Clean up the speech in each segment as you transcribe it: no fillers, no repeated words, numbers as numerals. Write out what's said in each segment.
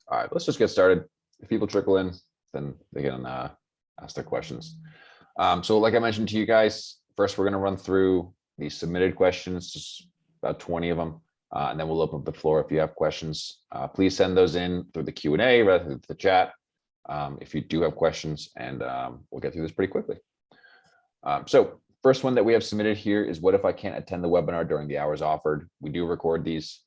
All right, let's just get started. If people trickle in, then they can ask their questions. So like I mentioned to you guys, first we're going to run through the submitted questions, just about 20 of them, and then we'll open up the floor if you have questions. Please send those in through the Q&A rather than the chat if you do have questions, and we'll get through this pretty quickly. So first one that we have submitted here is, what if I can't attend the webinar during the hours offered? We do record these.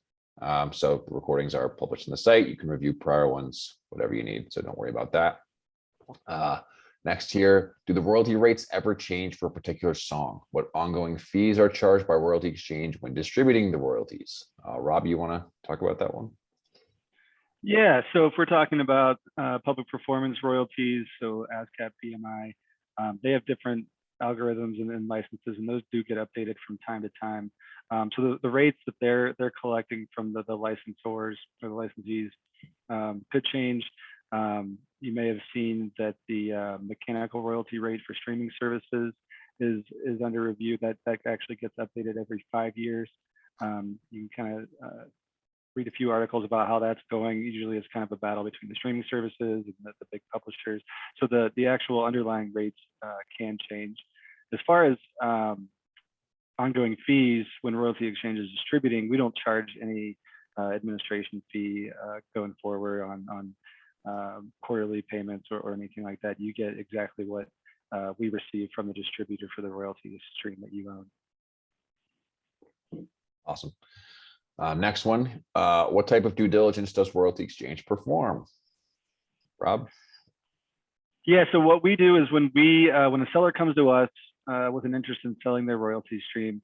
So the recordings are published on the site. You can review prior ones, whatever you need. So don't worry about that. Next here, do the royalty rates ever change for a particular song? What ongoing fees are charged by Royalty Exchange when distributing the royalties? Rob, you want to talk about that one? Yeah, so if we're talking about public performance royalties, so ASCAP, BMI, they have different algorithms and licenses, and those do get updated from time to time. So the rates that they're collecting from the licensors or the licensees could change. You may have seen that the mechanical royalty rate for streaming services is under review. That actually gets updated every 5 years. You can kind of read a few articles about how that's going. Usually it's kind of a battle between the streaming services and the big publishers. So the actual underlying rates can change. As far as ongoing fees, when Royalty Exchange is distributing, we don't charge any administration fee going forward on quarterly payments or anything like that. You get exactly what we receive from the distributor for the royalty stream that you own. Awesome. Next one, what type of due diligence does Royalty Exchange perform? Rob? Yeah, so what we do is when a seller comes to us with an interest in selling their royalty stream,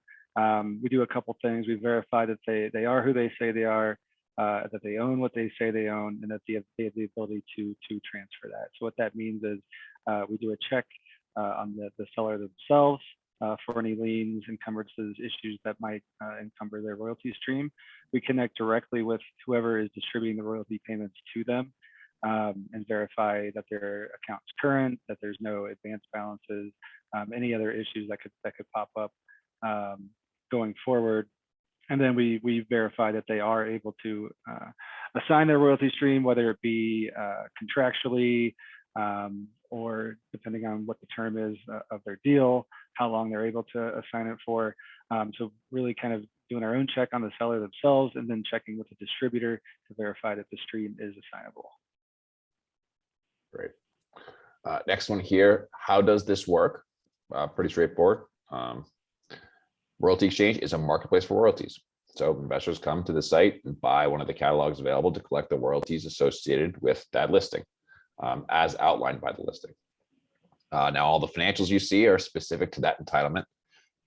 we do a couple things. We verify that they are who they say they are, that they own what they say they own, and that they have the ability to transfer that. So what that means is we do a check on the seller themselves for any liens, encumbrances, issues that might encumber their royalty stream. We connect directly with whoever is distributing the royalty payments to them and verify that their account's current, that there's no advanced balances, any other issues that could pop up going forward. And then we verify that they are able to assign their royalty stream, whether it be contractually or depending on what the term is of their deal, how long they're able to assign it for. So really kind of doing our own check on the seller themselves and then checking with the distributor to verify that the stream is assignable. Great. Next one here, how does this work? Pretty straightforward. Royalty Exchange is a marketplace for royalties. So investors come to the site and buy one of the catalogs available to collect the royalties associated with that listing, as outlined by the listing. Now, all the financials you see are specific to that entitlement.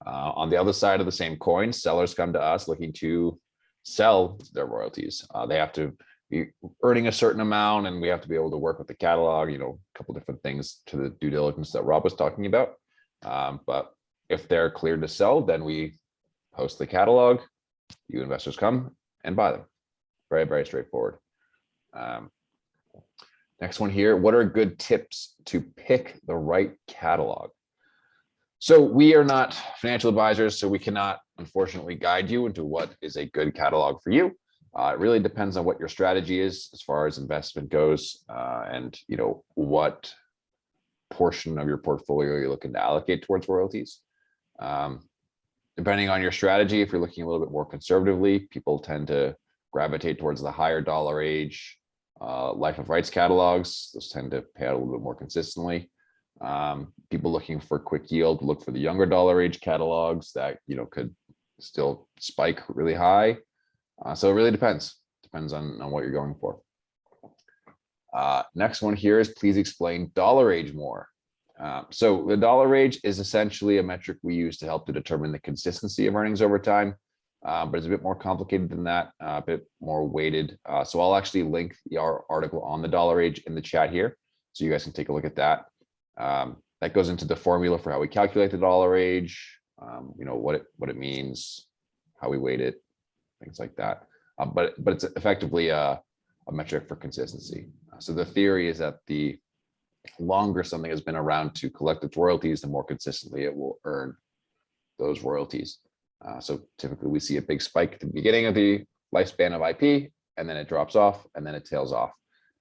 On the other side of the same coin, sellers come to us looking to sell their royalties. They have to be earning a certain amount, and we have to be able to work with the catalog, a couple different things to the due diligence that Rob was talking about. But if they're cleared to sell, then we post the catalog, you investors come and buy them. Very, very straightforward. Next one here, what are good tips to pick the right catalog? So we are not financial advisors, so we cannot, unfortunately, guide you into what is a good catalog for you. It really depends on what your strategy is as far as investment goes, and what portion of your portfolio you're looking to allocate towards royalties. Depending on your strategy, if you're looking a little bit more conservatively, people tend to gravitate towards the higher dollar age life of rights catalogs. Those tend to pay out a little bit more consistently. People looking for quick yield look for the younger dollar age catalogs that could still spike really high. So it really depends on what you're going for. Next one here is, please explain dollar age more. So the dollar age is essentially a metric we use to help to determine the consistency of earnings over time, but it's a bit more complicated than that, a bit more weighted. So I'll actually link our article on the dollar age in the chat here, so you guys can take a look at that. That goes into the formula for how we calculate the dollar age, what it means, how we weight it, things like that. But it's effectively a metric for consistency. So the theory is that the longer something has been around to collect its royalties, the more consistently it will earn those royalties. So typically we see a big spike at the beginning of the lifespan of IP, and then it drops off, and then it tails off.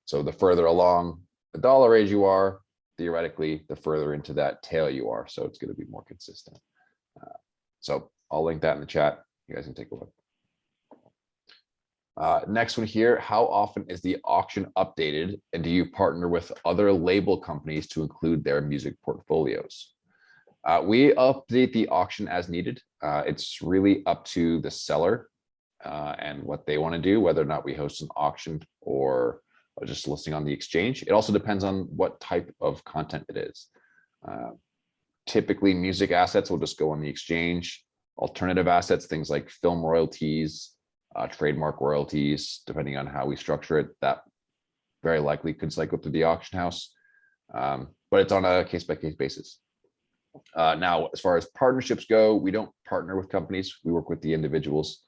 So the further along the dollar age you are, theoretically, the further into that tail you are. So it's going to be more consistent. So I'll link that in the chat. You guys can take a look. Next one here, how often is the auction updated, and do you partner with other label companies to include their music portfolios? We update the auction as needed. It's really up to the seller and what they want to do, whether or not we host an auction or just listing on the exchange. It also depends on what type of content it is. Typically, music assets will just go on the exchange. Alternative assets, things like film royalties, trademark royalties, depending on how we structure it, that very likely could cycle through the auction house. But it's on a case-by-case basis. Now, as far as partnerships go, we don't partner with companies. We work with the individuals,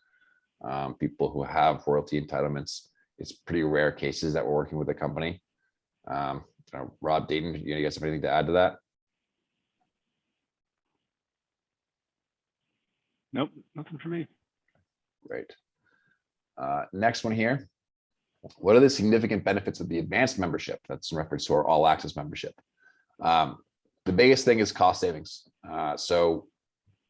people who have royalty entitlements. It's pretty rare cases that we're working with a company. Rob, Dayton, you guys have anything to add to that? Nope, nothing for me. Great. Next one here. What are the significant benefits of the advanced membership? That's in reference to our all access membership. The biggest thing is cost savings. So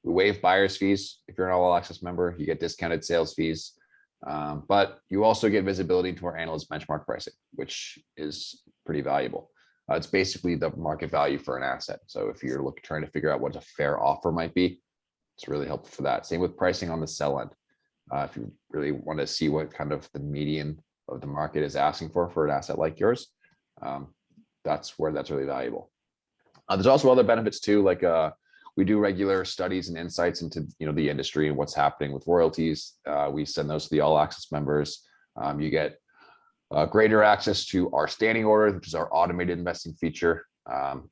we waive buyer's fees. If you're an all access member, you get discounted sales fees. But you also get visibility into our analyst benchmark pricing, which is pretty valuable. It's basically the market value for an asset. So if you're trying to figure out what a fair offer might be, it's really helpful for that. Same with pricing on the sell end. If you really want to see what kind of the median of the market is asking for an asset like yours, that's where that's really valuable. There's also other benefits too, like we do regular studies and insights into the industry and what's happening with royalties. We send those to the all access members. You get greater access to our standing order, which is our automated investing feature.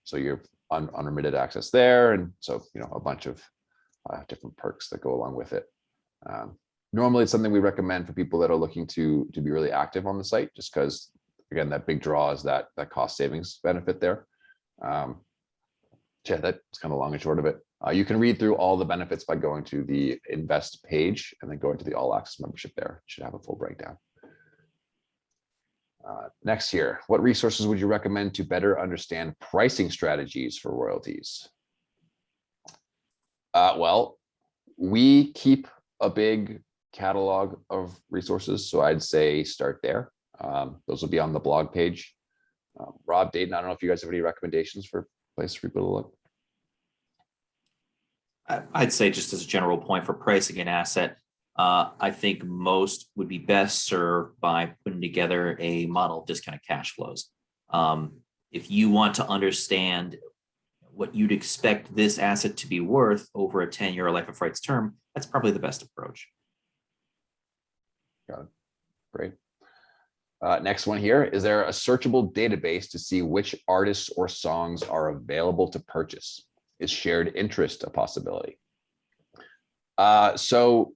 So you have unremitted access there, and so a bunch of different perks that go along with it. Normally, it's something we recommend for people that are looking to be really active on the site, just because, again, that big draw is that cost savings benefit there. Yeah, that's kind of long and short of it. You can read through all the benefits by going to the invest page and then going to the all access membership there. It should have a full breakdown. Next here, what resources would you recommend to better understand pricing strategies for royalties? Well, we keep a big catalog of resources, so I'd say start there. Those will be on the blog page. Rob, Dayton, I don't know if you guys have any recommendations for place for people to look. I'd say, just as a general point for pricing an asset, I think most would be best served by putting together a model of discounted cash flows. If you want to understand what you'd expect this asset to be worth over a 10-year life of rights term, that's probably the best approach. Got it. Great. Next one here. Is there a searchable database to see which artists or songs are available to purchase? Is shared interest a possibility? So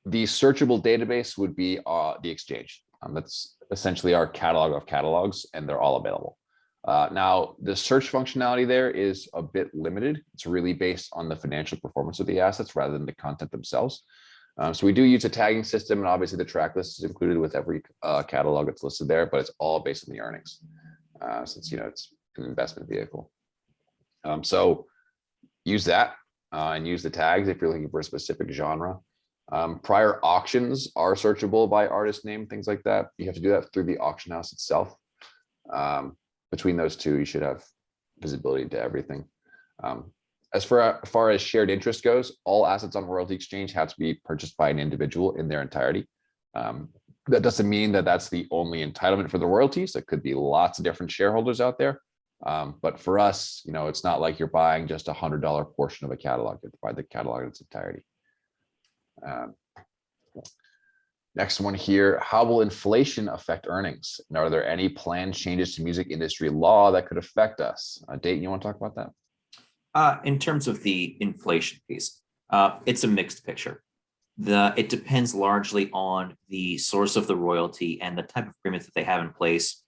the searchable database would be the exchange. That's essentially our catalog of catalogs, and they're all available. Now, the search functionality there is a bit limited. It's really based on the financial performance of the assets rather than the content themselves. So we do use a tagging system, and obviously the track list is included with every catalog that's listed there, but it's all based on the earnings, since it's an investment vehicle. So use that and use the tags if you're looking for a specific genre. Prior auctions are searchable by artist name, things like that. You have to do that through the auction house itself. Between those two, you should have visibility to everything. As far as shared interest goes, all assets on Royalty Exchange have to be purchased by an individual in their entirety. That doesn't mean that that's the only entitlement for the royalties. There could be lots of different shareholders out there. But for us, it's not like you're buying just $100 portion of a catalog. You have to buy the catalog in its entirety. Next one here, how will inflation affect earnings? And are there any planned changes to music industry law that could affect us? Dayton, you want to talk about that? In terms of the inflation piece, it's a mixed picture. It depends largely on the source of the royalty and the type of agreements that they have in place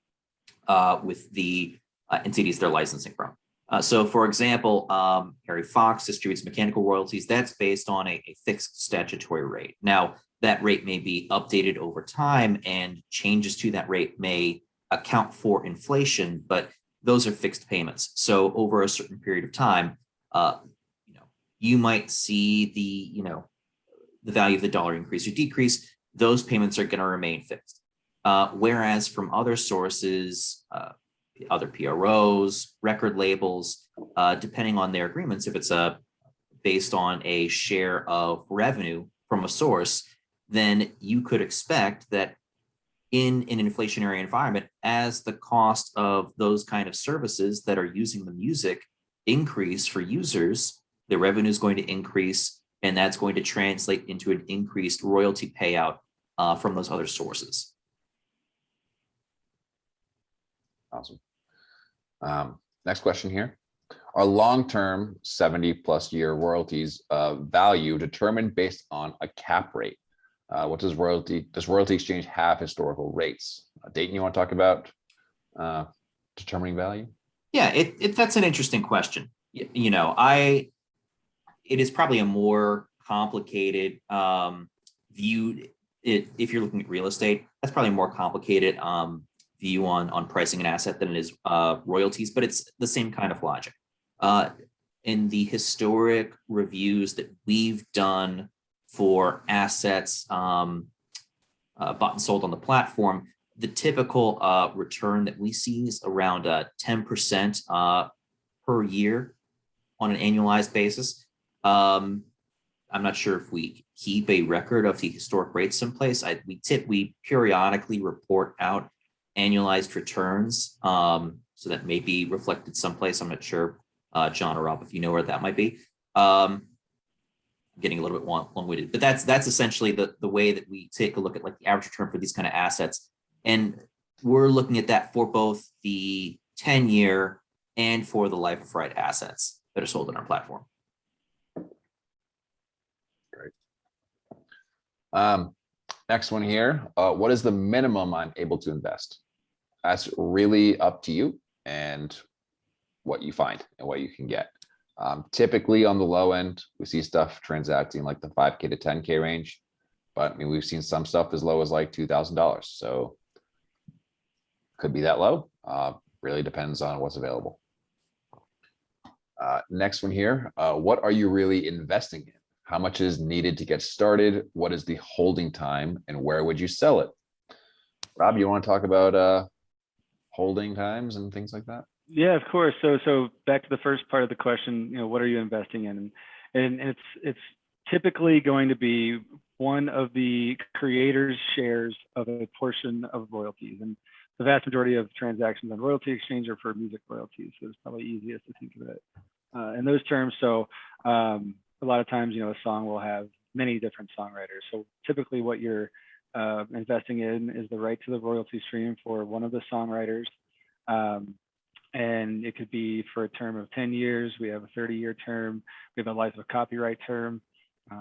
with the entities they're licensing from. So, for example, Harry Fox distributes mechanical royalties. That's based on a fixed statutory rate. Now, that rate may be updated over time, and changes to that rate may account for inflation, but those are fixed payments. So over a certain period of time, you might see the value of the dollar increase or decrease. Those payments are going to remain fixed. Whereas from other sources, other PROs, record labels, depending on their agreements, if it's based on a share of revenue from a source, then you could expect that in an inflationary environment, as the cost of those kind of services that are using the music increase for users, the revenue is going to increase, and that's going to translate into an increased royalty payout from those other sources. Awesome. Next question here. Are long-term 70+ year royalties value determined based on a cap rate? What does royalty exchange have historical rates? Dayton, you want to talk about determining value? Yeah, that's an interesting question. It is probably a more complicated view. If you're looking at real estate, that's probably a more complicated view on pricing an asset than it is royalties, but it's the same kind of logic. In the historic reviews that we've done for assets bought and sold on the platform, the typical return that we see is around 10% per year on an annualized basis. I'm not sure if we keep a record of the historic rates in place. We periodically report out annualized returns, so that may be reflected someplace. I'm not sure, John or Rob, if you know where that might be. Getting a little bit long-winded, but that's essentially the way that we take a look at like the average return for these kind of assets. And we're looking at that for both the 10-year and for the life of right assets that are sold on our platform. Great. Next one here. What is the minimum I'm able to invest? That's really up to you and what you find and what you can get. Typically on the low end, we see stuff transacting like the 5K to 10K range, but I mean, we've seen some stuff as low as like $2,000. So could be that low. Really depends on what's available. Next one here. What are you really investing in? How much is needed to get started? What is the holding time and where would you sell it? Rob, you want to talk about holding times and things like that? Yeah, of course. So back to the first part of the question, what are you investing in? And it's typically going to be one of the creator's shares of a portion of royalties. And the vast majority of transactions on royalty exchange are for music royalties. So it's probably easiest to think of it in those terms. So a lot of times, a song will have many different songwriters. So typically what you're investing in is the right to the royalty stream for one of the songwriters. And it could be for a term of 10 years. We have a 30-year term. We have a life of copyright term,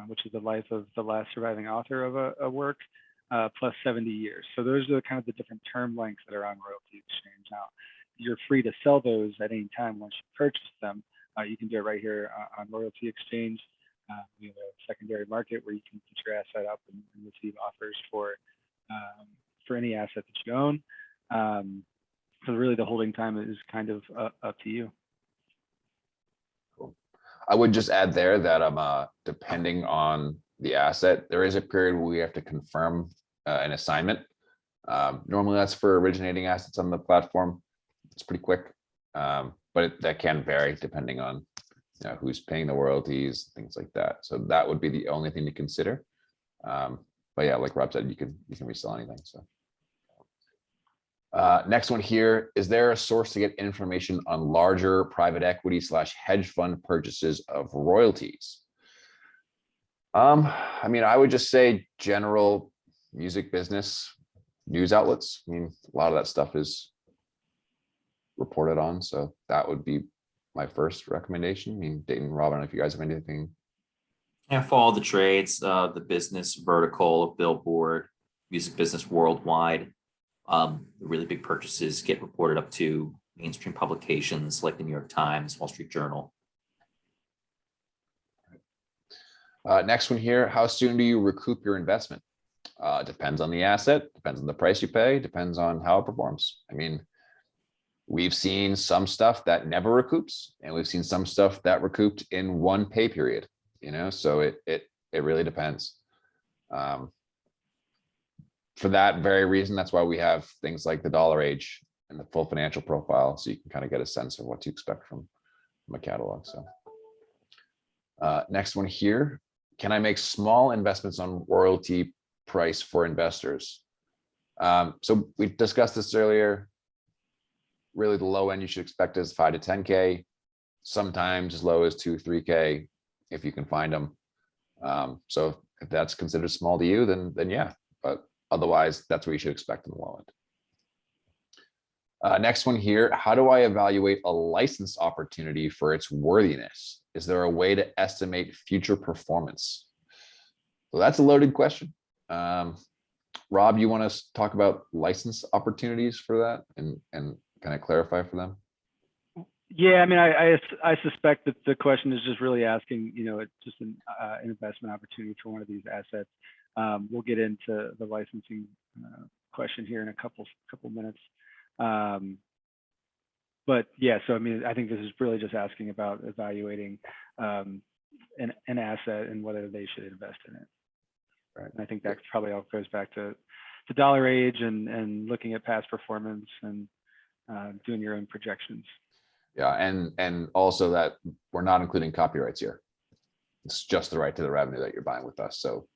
which is the life of the last surviving author of a work, plus 70 years. So those are kind of the different term lengths that are on royalty exchange. Now, you're free to sell those at any time once you purchase them. You can do it right here on royalty exchange. We have a secondary market where you can put your asset up and receive offers for any asset that you own. So really the holding time is kind of up to you. Cool. I would just add there that depending on the asset, there is a period where we have to confirm an assignment. Normally that's for originating assets on the platform. It's pretty quick, but that can vary depending on who's paying the royalties, things like that. So that would be the only thing to consider. But yeah, like Rob said, you can resell anything. So. Next one here, is there a source to get information on larger private equity / hedge fund purchases of royalties? I mean, I would just say general music business news outlets. I mean, a lot of that stuff is reported on. So that would be my first recommendation. I mean, Dayton, Rob, I don't know if you guys have anything. Yeah, follow the trades, the business vertical, Billboard, music business worldwide. The really big purchases get reported up to mainstream publications like the New York Times, Wall Street Journal. Next one here, how soon do you recoup your investment? Depends on the asset, depends on the price you pay, depends on how it performs. I mean, we've seen some stuff that never recoups, and we've seen some stuff that recouped in one pay period, so it really depends. For that very reason, that's why we have things like the dollar age and the full financial profile, so you can kind of get a sense of what to expect from a catalog. So next one here, can I make small investments on royalty price for investors? So we discussed this earlier. Really, the low end you should expect is 5 to 10K, sometimes as low as 2, 3K if you can find them. So if that's considered small to you, then yeah, but otherwise that's what you should expect in the low end. Next one here, how do I evaluate a license opportunity for its worthiness? Is there a way to estimate future performance? So that's a loaded question. Rob, you want to talk about license opportunities for that and kind of clarify for them? Yeah, I mean, I suspect that the question is just really asking, it's just an investment opportunity for one of these assets. We'll get into the licensing question here in a couple minutes. But yeah, so I mean, I think this is really just asking about evaluating an asset and whether they should invest in it. Right. And I think that probably all goes back to dollar age and looking at past performance and doing your own projections. Yeah, and also that we're not including copyrights here. It's just the right to the revenue that you're buying with us. So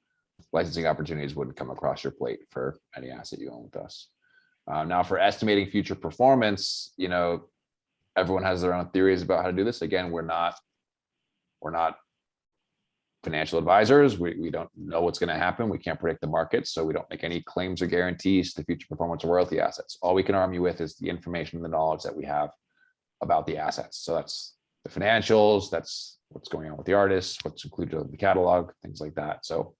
licensing opportunities wouldn't come across your plate for any asset you own with us. Now for estimating future performance, everyone has their own theories about how to do this. Again, we're not financial advisors. We don't know what's going to happen. We can't predict the market, so we don't make any claims or guarantees to future performance of royalty assets. All we can arm you with is the information and the knowledge that we have about the assets. So that's the financials, that's what's going on with the artists, what's included in the catalog, things like that. So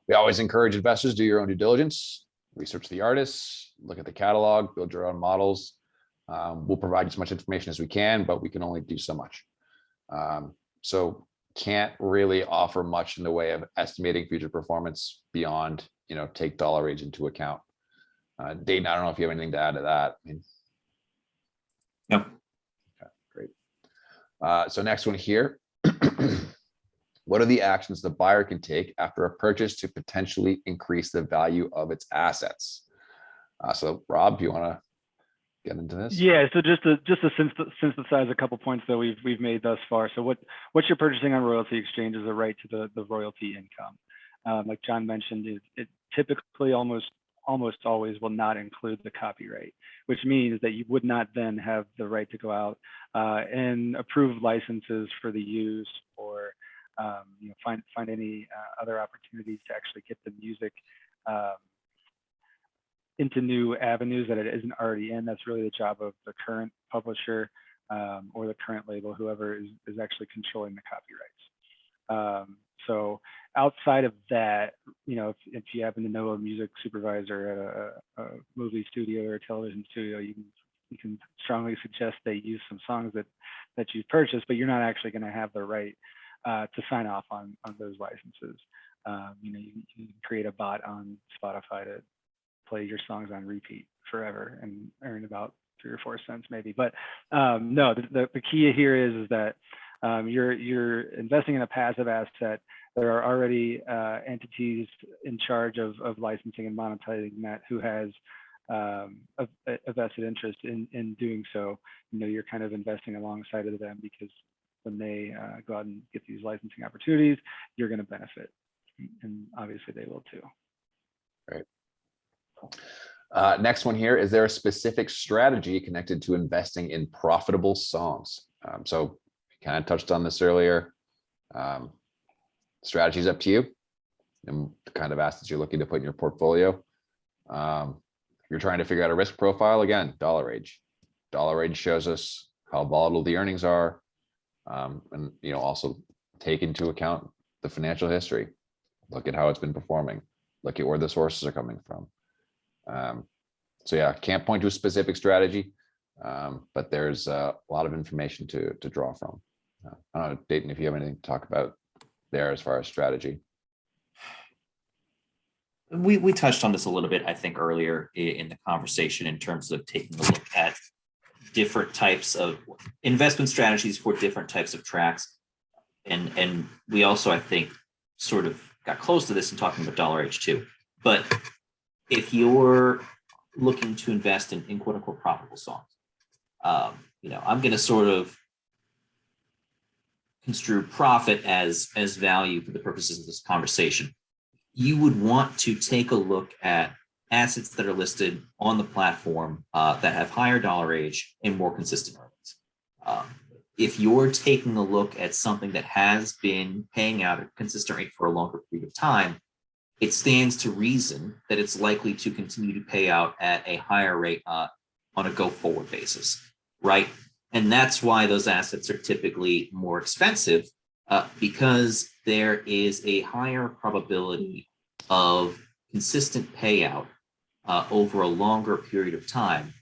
we always encourage investors, do your own due diligence, research the artists, look at the catalog, build your own models. We'll provide as much information as we can, but we can only do so much. So can't really offer much in the way of estimating future performance beyond, take dollar age into account. Dayton, I don't know if you have anything to add to that. No. Okay, great. So next one here. What are the actions the buyer can take after a purchase to potentially increase the value of its assets? So Rob, do you want to get into this? Yeah, so just to synthesize a couple points that we've made thus far. So what you're purchasing on royalty exchange is a right to the royalty income. Like John mentioned, it typically almost always will not include the copyright, which means that you would not then have the right to go out and approve licenses for the use or find any other opportunities to actually get the music into new avenues that it isn't already in. That's really the job of the current publisher or the current label, whoever is actually controlling the copyrights. So outside of that, if you happen to know a music supervisor at a movie studio or a television studio, you can strongly suggest they use some songs that you've purchased, but you're not actually going to have the right to sign off on those licenses. You can create a bot on Spotify to play your songs on repeat forever and earn about 3 or 4 cents maybe. But no, the key here is that you're investing in a passive asset. There are already entities in charge of licensing and monetizing that who has a vested interest in doing so. You're kind of investing alongside of them because when they go out and get these licensing opportunities, you're going to benefit, and obviously they will too. Right. Next one here, is there a specific strategy connected to investing in profitable songs? So we kind of touched on this earlier. Strategy is up to you and the kind of assets you're looking to put in your portfolio. If you're trying to figure out a risk profile, again, dollar age. Dollar age shows us how volatile the earnings are, and also take into account the financial history. Look at how it's been performing. Look at where the sources are coming from. So yeah, can't point to a specific strategy, but there's a lot of information to draw from. I don't know, Dayton, if you have anything to talk about there as far as strategy. We touched on this a little bit, I think, earlier in the conversation in terms of taking a look at different types of investment strategies for different types of tracks. And we also, I think, sort of got close to this in talking about dollar age too. But if you're looking to invest in quote unquote profitable songs, I'm going to sort of construe profit as value for the purposes of this conversation. You would want to take a look at assets that are listed on the platform that have higher dollar age and more consistent earnings. If you're taking a look at something that has been paying out at a consistent rate for a longer period of time, it stands to reason that it's likely to continue to pay out at a higher rate on a go-forward basis, right? And that's why those assets are typically more expensive because there is a higher probability of consistent payout over a longer period of time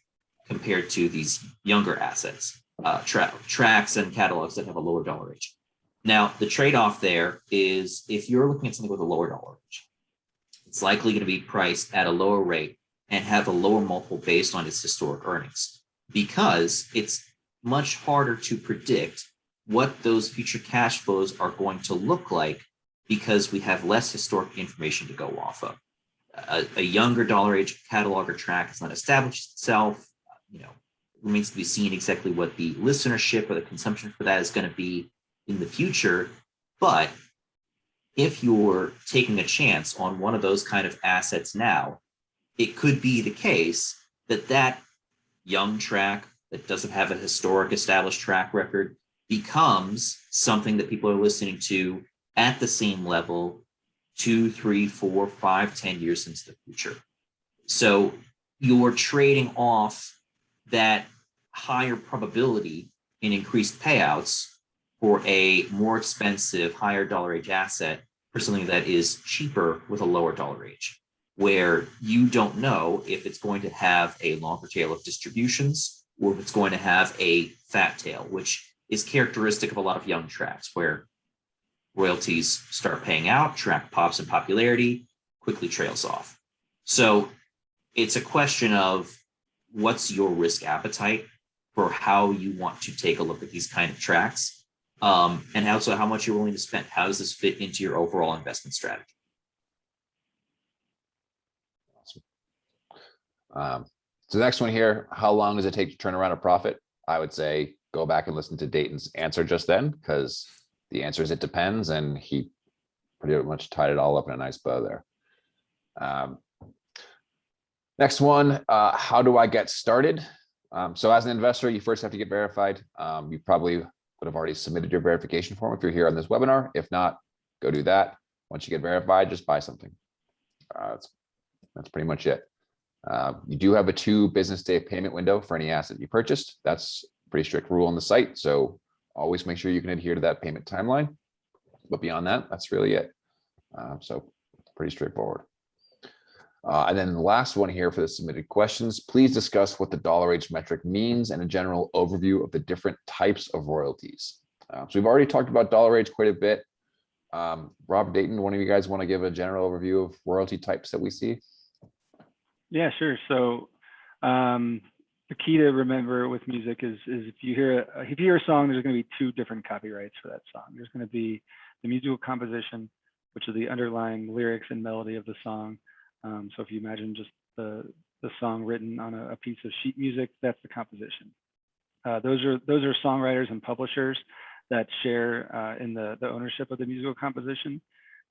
compared to these younger assets, tracks and catalogs that have a lower dollar age. Now, the trade-off there is if you're looking at something with a lower dollar age, it's likely going to be priced at a lower rate and have a lower multiple based on its historic earnings because it's much harder to predict what those future cash flows are going to look like because we have less historic information to go off of. A younger dollar age catalog or track has not established itself. Remains to be seen exactly what the listenership or the consumption for that is going to be in the future. But if you're taking a chance on one of those kind of assets now, it could be the case that young track that doesn't have a historic established track record becomes something that people are listening to at the same level 2, 3, 4, 5, 10 years into the future. So you're trading off that higher probability in increased payouts for a more expensive, higher dollar age asset for something that is cheaper with a lower dollar age, where you don't know if it's going to have a longer tail of distributions or if it's going to have a fat tail, which is characteristic of a lot of young tracks where royalties start paying out, track pops in popularity, quickly trails off. So it's a question of what's your risk appetite for how you want to take a look at these kind of tracks, and also how much you're willing to spend. How does this fit into your overall investment strategy? So the next one here, how long does it take to turn around a profit? I would say go back and listen to Dayton's answer just then, because the answer is it depends, and he pretty much tied it all up in a nice bow there. Next one, how do I get started? So as an investor, you first have to get verified. You probably would have already submitted your verification form if you're here on this webinar. If not, go do that. Once you get verified, just buy something. That's pretty much it. You do have a 2 business day payment window for any asset you purchased. That's a pretty strict rule on the site. So always make sure you can adhere to that payment timeline. But beyond that, that's really it. So pretty straightforward. And then the last one here for the submitted questions, please discuss what the dollar age metric means and a general overview of the different types of royalties. So we've already talked about dollar age quite a bit. Rob, Dayton, one of you guys want to give a general overview of royalty types that we see? Yeah, sure. So the key to remember with music is if you hear a song, there's going to be 2 different copyrights for that song. There's going to be the musical composition, which is the underlying lyrics and melody of the song. So if you imagine just the song written on a piece of sheet music, that's the composition. Those are songwriters and publishers that share in the ownership of the musical composition.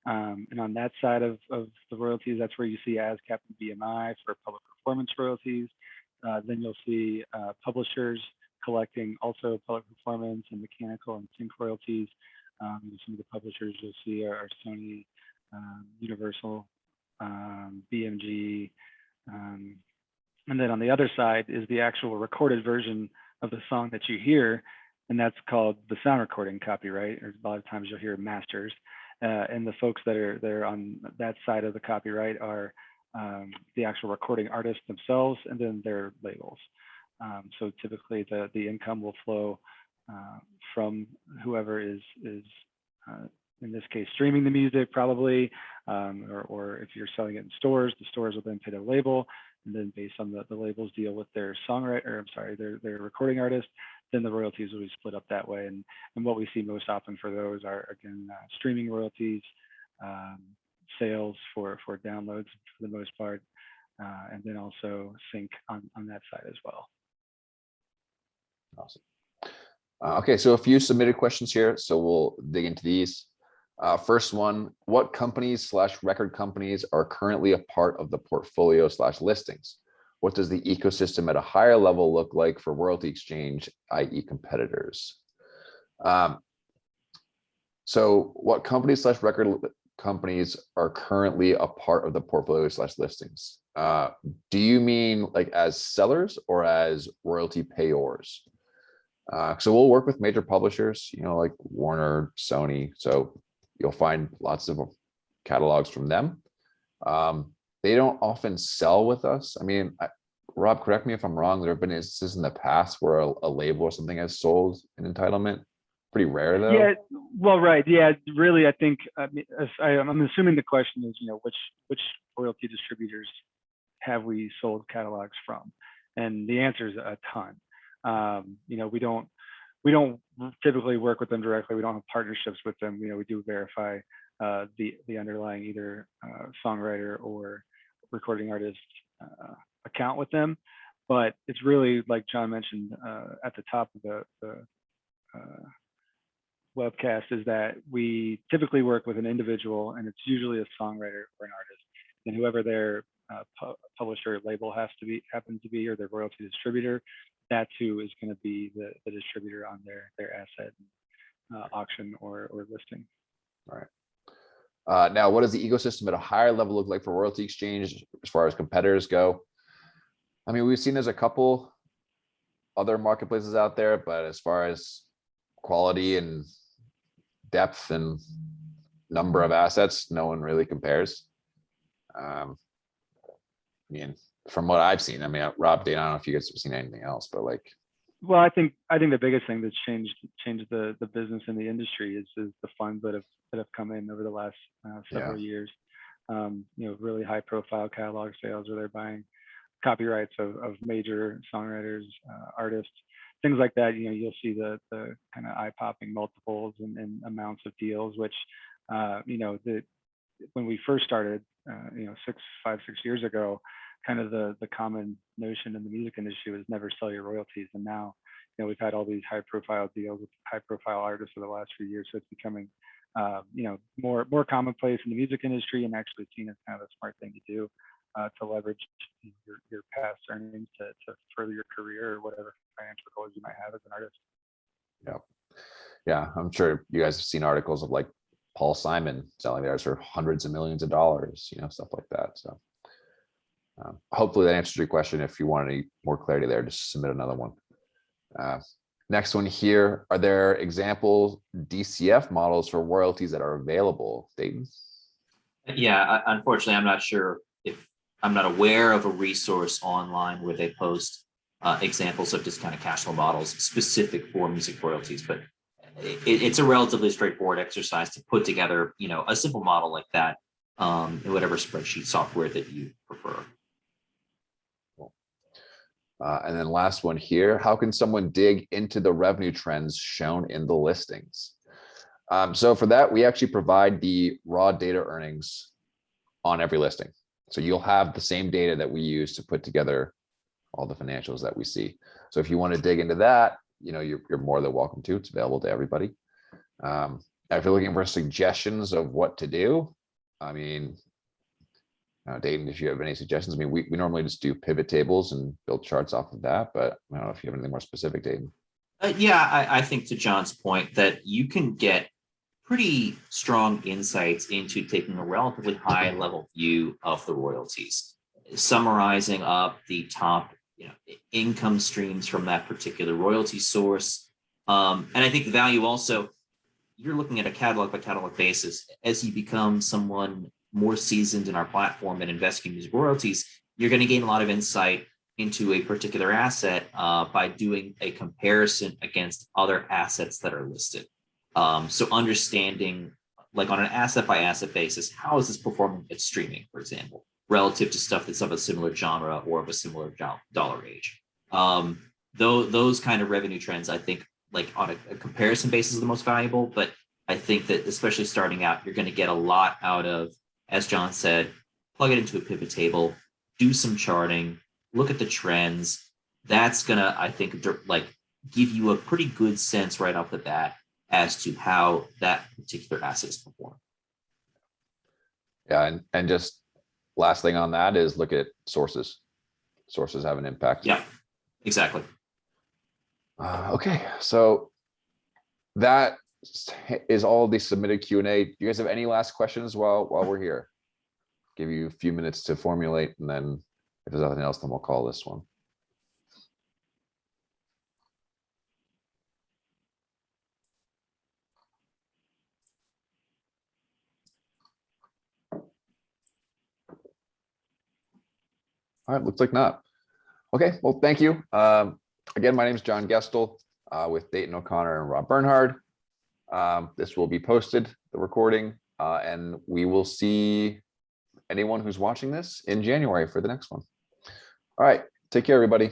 And on that side of the royalties, that's where you see ASCAP and BMI for public performance royalties. Then you'll see publishers collecting also public performance and mechanical and sync royalties. Some of the publishers you'll see are Sony, Universal, BMG. And then on the other side is the actual recorded version of the song that you hear, and that's called the sound recording copyright, or a lot of times you'll hear masters. And the folks that are on that side of the copyright are the actual recording artists themselves and then their labels. So typically the income will flow from whoever is in this case, streaming the music probably, or if you're selling it in stores, the stores will then pay the label, and then based on the labels deal with their songwriter, their recording artist, then the royalties will be split up that way. And what we see most often for those are, again, streaming royalties, sales for downloads for the most part, and then also sync on that side as well. Awesome. Okay, so a few submitted questions here, so we'll dig into these. First one, what companies / record companies are currently a part of the portfolio / listings? What does the ecosystem at a higher level look like for royalty exchange, i.e. competitors? So what companies / record companies are currently a part of the portfolio / listings? Do you mean like as sellers or as royalty payors? So we'll work with major publishers, like Warner, Sony. So you'll find lots of catalogs from them. They don't often sell with us. I mean, Rob, correct me if I'm wrong. There have been instances in the past where a label or something has sold an entitlement. Pretty rare though. Yeah, well, right. Yeah, really, I think I'm assuming the question is, which royalty distributors have we sold catalogs from? And the answer is a ton. We don't typically work with them directly. We don't have partnerships with them. We do verify the underlying either songwriter or recording artist account with them. But it's really, like John mentioned at the top of the webcast, is that we typically work with an individual, and it's usually a songwriter or an artist, and whoever their publisher label happens to be, or their royalty distributor, that's who is going to be the distributor on their asset auction or listing. All right. Now, what does the ecosystem at a higher level look like for royalty exchange as far as competitors go? I mean, we've seen there's a couple other marketplaces out there, but as far as quality and depth and number of assets, no one really compares. I mean, from what I've seen, I mean, Rob, Dana, I don't know if you guys have seen anything else, but like. Well, I think the biggest thing that's changed the business in the industry is the funds that have come in over the last several years. Really high profile catalog sales where they're buying copyrights of major songwriters, artists, things like that. You'll see the kind of eye-popping multiples and amounts of deals, which when we first started, 5-6 years ago, kind of the common notion in the music industry was never sell your royalties. And now, we've had all these high profile deals with high profile artists for the last few years. So it's becoming, more commonplace in the music industry, and actually seen as kind of a smart thing to do to leverage your past earnings to further your career or whatever financial goals you might have as an artist. Yeah, I'm sure you guys have seen articles of like Paul Simon selling theirs for hundreds of millions of dollars, stuff like that. So hopefully that answers your question. If you want any more clarity there, just submit another one. Next one here, are there example DCF models for royalties that are available, Dayton? Yeah, unfortunately, I'm not sure if I'm not aware of a resource online where they post examples of discounted cash flow models specific for music royalties, but it's a relatively straightforward exercise to put together, a simple model like that in whatever spreadsheet software that you prefer. And then last one here, how can someone dig into the revenue trends shown in the listings? So for that, we actually provide the raw data earnings on every listing. So you'll have the same data that we use to put together all the financials that we see. So if you want to dig into that, you're more than welcome to. It's available to everybody. If you're looking for suggestions of what to do, I mean, Dayton, if you have any suggestions, I mean, we normally just do pivot tables and build charts off of that, but I don't know if you have anything more specific, Dayton. Yeah, I think to John's point that you can get pretty strong insights into taking a relatively high level view of the royalties, summarizing up the top income streams from that particular royalty source. And I think the value also, you're looking at a catalog by catalog basis. As you become someone more seasoned in our platform and investing in these royalties, you're going to gain a lot of insight into a particular asset by doing a comparison against other assets that are listed. So understanding like on an asset by asset basis, how is this performing at streaming, for example, relative to stuff that's of a similar genre or of a similar dollar age. Though those kind of revenue trends, I think, like on a comparison basis, are the most valuable. But I think that especially starting out, you're going to get a lot out of, as John said, plug it into a pivot table, do some charting, look at the trends. That's gonna, I think, like give you a pretty good sense right off the bat as to how that particular asset is performing. Yeah, and just last thing on that is look at sources. Sources have an impact. Yeah, exactly. Okay, so that is all the submitted Q&A. Do you guys have any last questions while we're here? Give you a few minutes to formulate, and then if there's nothing else, then we'll call this one. All right, looks like not. Okay, well, thank you. Again, my name is John Gestel with Dayton O'Connor and Rob Bernhard. This will be posted, the recording, and we will see anyone who's watching this in January for the next one. All right, take care, everybody.